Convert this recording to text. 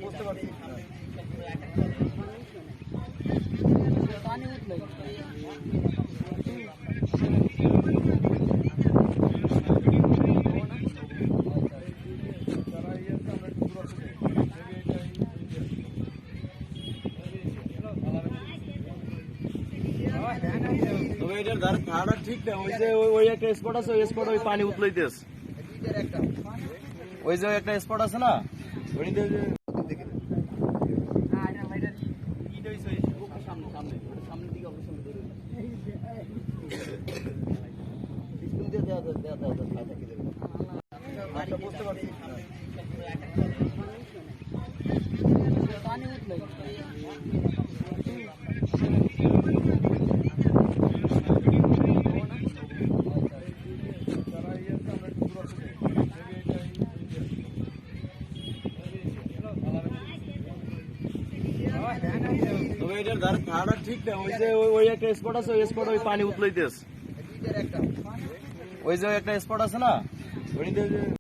বুঝতে পারছি। তবে এটার ধারণা ঠিক না। ওই যে ওই একটা স্পট আছে, ওই স্পট ওই পানি উতলাইতেস। ওই যে একটা স্পট আছে না, ওইটাতে বুঝতে পারছি। তবে এটার ধারণা ঠিক না। ওই যে ওই একটা স্পট আছে, ওই স্পট ওই পানি উতলাইতেস। ওই যে একটা স্পট আছে না, ওইটাতে